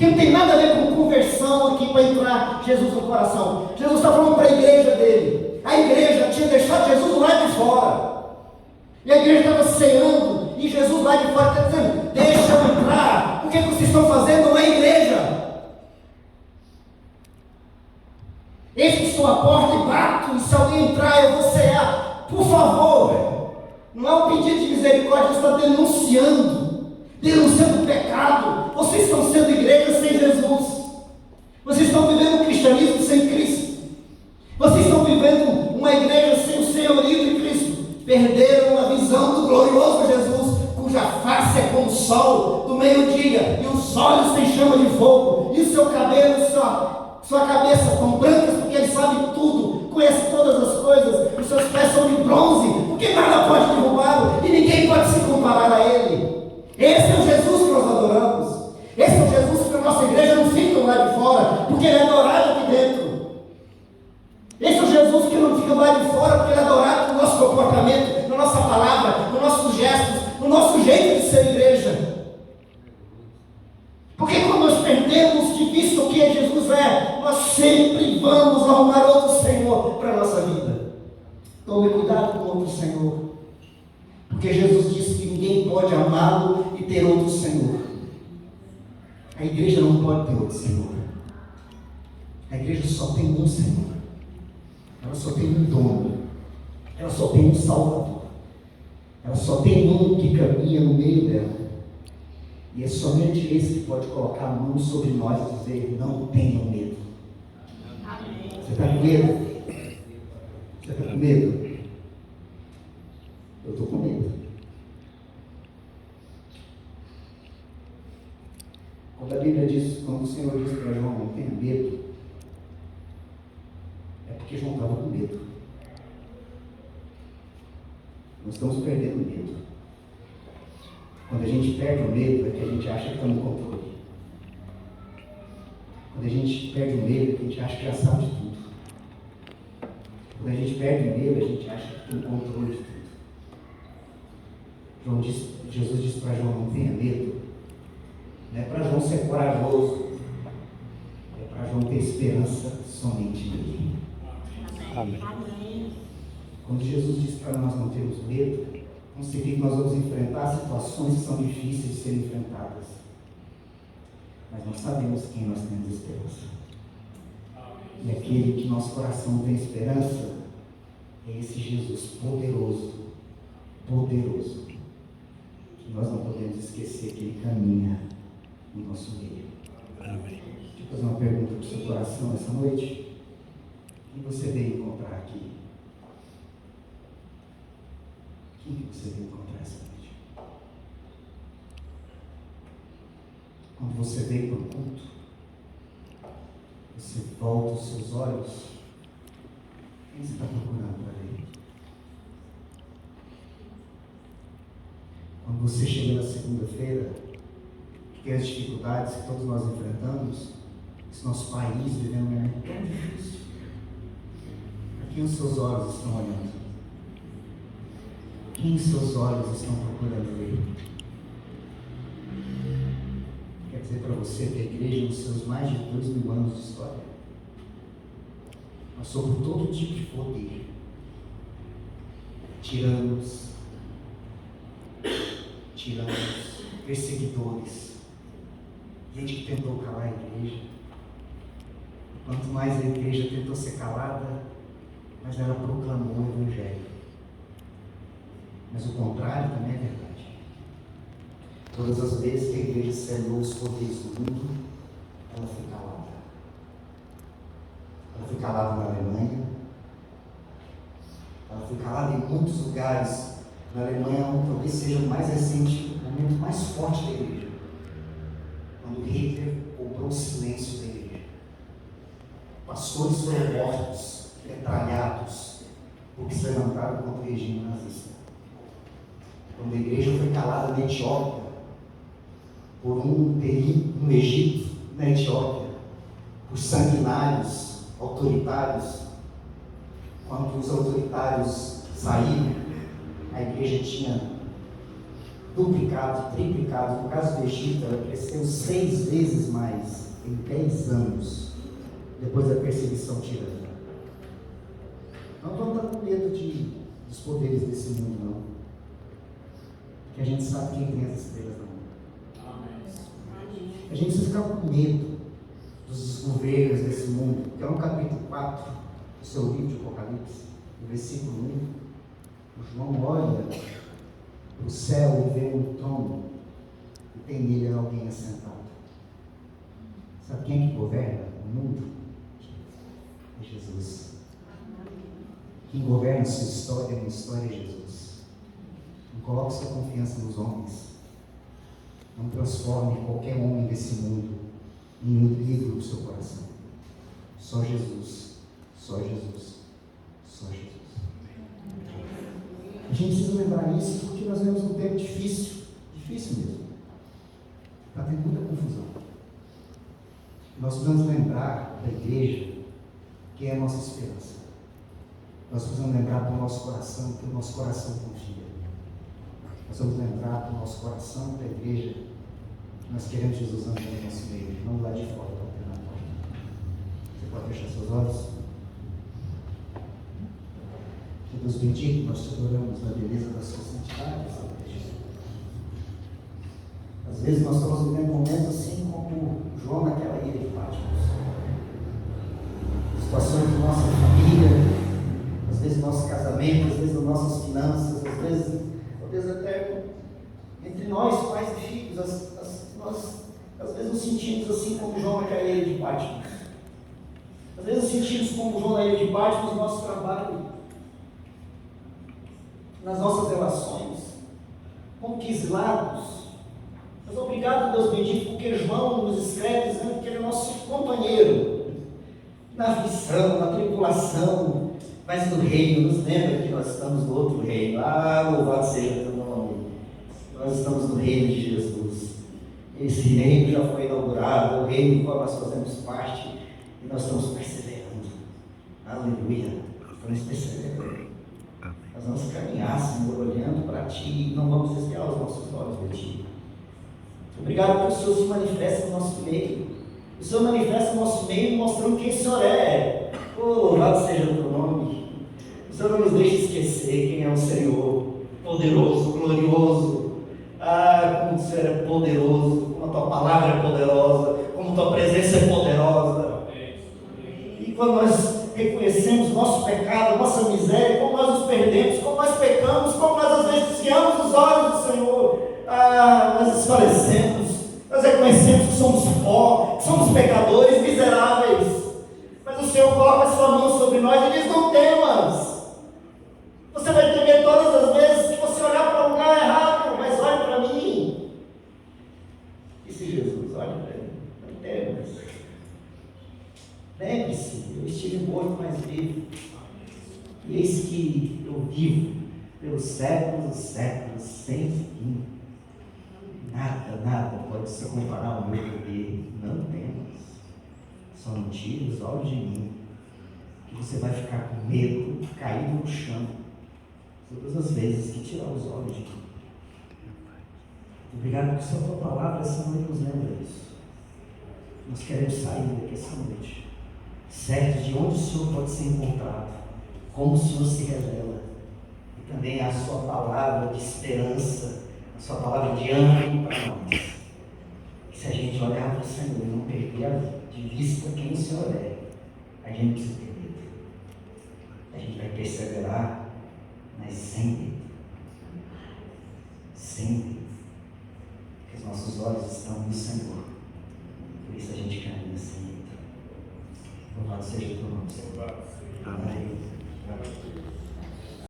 Que não tem nada a ver com conversão aqui para entrar Jesus no coração. Jesus está falando para a igreja dele. A igreja tinha deixado Jesus lá de fora. E a igreja estava ceando. E Jesus lá de fora está dizendo: deixa eu entrar. O que vocês estão fazendo na igreja? Eis que estou à porta e bato. E se alguém entrar, eu vou cear. Por favor. Não é um pedido de misericórdia. Você está denunciando o pecado. Vocês estão sendo igreja sem Jesus. Vocês estão vivendo um cristianismo sem Cristo. Vocês estão vivendo uma igreja sem o senhorio de Cristo. Perderam a visão do glorioso Jesus, cuja face é como o sol do meio-dia, e os olhos têm chama de fogo, e o seu cabelo, sua cabeça tão brancas, porque ele sabe tudo, conhece todas as coisas. Os seus pés são de bronze, porque nada pode derrubá-lo, e ninguém pode se comparar a ele. Esse é o Jesus que nós adoramos. Esse é o Jesus que a nossa igreja não fica lá de fora, porque ele é adorado aqui dentro. Esse é o Jesus que não fica lá de fora, porque ele é adorado no nosso comportamento, na nossa palavra, nos nossos gestos, no nosso jeito de ser igreja. Porque quando nós perdemos de vista o que Jesus é, nós sempre vamos arrumar outro Senhor para a nossa vida. Tome cuidado com outro Senhor. Porque Jesus disse que ninguém pode amá-lo e ter outro Senhor. A igreja não pode ter outro Senhor. A igreja só tem um Senhor. Ela só tem um dono. Ela só tem um Salvador. Ela só tem um que caminha no meio dela. E é somente esse que pode colocar a mão sobre nós e dizer: não tenham medo. Você está com medo? Você está com medo? Eu estou com medo. Quando a Bíblia diz, quando o Senhor diz para João: não tenha medo, é porque João estava com medo. Nós estamos perdendo o medo. Quando a gente perde o medo, é que a gente acha que está no controle. Quando a gente perde o medo, é que a gente acha que já sabe de tudo. Quando a gente perde o medo, a gente acha que tem o controle de tudo. Jesus disse para João: não tenha medo. Não é para João ser corajoso, é para João ter esperança somente nele. Amém. Quando Jesus disse para nós não termos medo, não significa que nós vamos enfrentar situações que são difíceis de serem enfrentadas. Mas nós sabemos quem nós temos esperança. E aquele que nosso coração tem esperança é esse Jesus poderoso, poderoso, que nós não podemos esquecer que ele caminha no nosso meio. Amém. Deixa eu fazer uma pergunta para o seu coração essa noite. Quem você veio encontrar aqui? Quem que você veio encontrar essa noite? Quando você veio para o culto, você volta os seus olhos, quem você está procurando para ver? Quando você chega na segunda-feira, que tem as dificuldades que todos nós enfrentamos, esse nosso país vivendo um momento tão difícil, a quem os seus olhos estão olhando? Quem os seus olhos estão procurando ver? Quer dizer para você que a igreja, nos seus mais de 2.000 anos de história, passou por todo tipo de poder, tiranos, perseguidores, gente que tentou calar a igreja. Quanto mais a igreja tentou ser calada, mais ela proclamou o Evangelho. Mas o contrário também é verdade. Todas as vezes que a igreja selou os poderes do mundo, ela foi calada. Ela foi calada na Alemanha, ela foi calada em muitos lugares. Na Alemanha, talvez seja o mais recente, o momento mais forte da igreja, quando Hitler cobrou o silêncio da igreja. Pastores foram mortos, metralhados, porque se levantaram contra o regime nazista. Quando a igreja foi calada na Etiópia, por no Egito, na Etiópia, por sanguinários, autoritários. Quando os autoritários saíram, a igreja tinha duplicado, triplicado. No caso do Egito, ela cresceu 6 vezes mais em 10 anos, depois da perseguição tirânica. Não vamos estar com medo dos poderes desse mundo, não. Porque a gente sabe quem tem as estrelas na mão. A gente precisa ficar com medo dos governos desse mundo. Então, no capítulo 4 do seu livro de Apocalipse, no versículo 1, o João olha para o céu e vê um trono, e tem nele alguém assentado. Sabe quem é que governa o mundo? É Jesus. Quem governa a sua história, a minha história, é Jesus. Não coloque sua confiança nos homens. Não transforme qualquer homem desse mundo em um ídolo do seu coração. Só Jesus. Só Jesus. Só Jesus. A gente precisa lembrar isso porque nós vivemos um tempo difícil. Difícil mesmo. Está tendo muita confusão. Nós precisamos lembrar da igreja que é a nossa esperança. Nós precisamos lembrar do nosso coração, que o nosso coração confia. Nós vamos lembrar do nosso coração, da igreja, que nós queremos Jesus andando no nosso meio, não lá de fora, batendo na porta. Você pode fechar seus olhos? Que Deus bendito, nós te adoramos na beleza da sua santidade, igreja. Às vezes nós estamos vivendo momentos assim como João naquela ilha de Patmos. Situações de nossa família, às vezes no nosso casamento, às vezes nas nossas finanças, às vezes até entre nós, pais e filhos, nós às vezes nos sentimos assim como João naquela ilha de Patmos. Às vezes nos sentimos como João na ilha de Patmos no nosso trabalho, nas nossas relações, como que exilados. Mas obrigado, Deus bendito, porque João nos escreve dizendo que ele é nosso companheiro na aflição, na tribulação, mas no reino. Nos lembra que nós estamos no outro reino. Louvado seja o teu nome. Nós estamos no reino de Jesus. Esse reino já foi inaugurado, é o reino do qual nós fazemos parte e nós estamos perseverando. Aleluia. Estamos perseverando. Nós vamos caminhar, Senhor, olhando para Ti e não vamos desviar os nossos olhos de Ti. Obrigado que o Senhor se manifesta no nosso meio. O Senhor manifesta no nosso meio mostrando quem o Senhor é. Louvado seja o teu nome. O Senhor não nos deixa esquecer quem é o Senhor, poderoso, glorioso. Como o Senhor é poderoso, como a tua palavra é poderosa, como a tua presença é poderosa. E quando nós reconhecemos nosso pecado, nossa miséria, como nós nos perdemos, como nós pecamos, como nós às vezes desviamos os olhos do Senhor, nós desfalecemos, nós reconhecemos que somos pó, que somos pecadores, miseráveis. Mas o Senhor coloca a sua mão sobre nós e diz: não temas. Você vai temer todas as vezes que você olhar para o lugar errado, mas olhe para mim. Disse Jesus: olhe para mim, não temas. Lembre-se, eu estive morto, mas vivo. E eis que eu vivo pelos séculos dos séculos, sem fim. Nada pode se comparar ao meu poder. Não temas. Só não tire os olhos de mim, que você vai ficar com medo, caído no chão, todas as vezes que tirar os olhos de mim. Obrigado porque a tua palavra essa noite nos lembra disso. Nós queremos sair daqui essa noite, certos de onde o Senhor pode ser encontrado, como o Senhor se revela, e também a sua palavra de esperança, a sua palavra de ânimo para nós. E se a gente olhar para o Senhor e não perder de vista quem o Senhor é, a gente precisa ter medo. A gente vai perseverar, mas sem medo. Sem medo. Porque os nossos olhos estão no Senhor. Por isso a gente caminha sem medo. Louvado seja o teu nome, Senhor. Amém.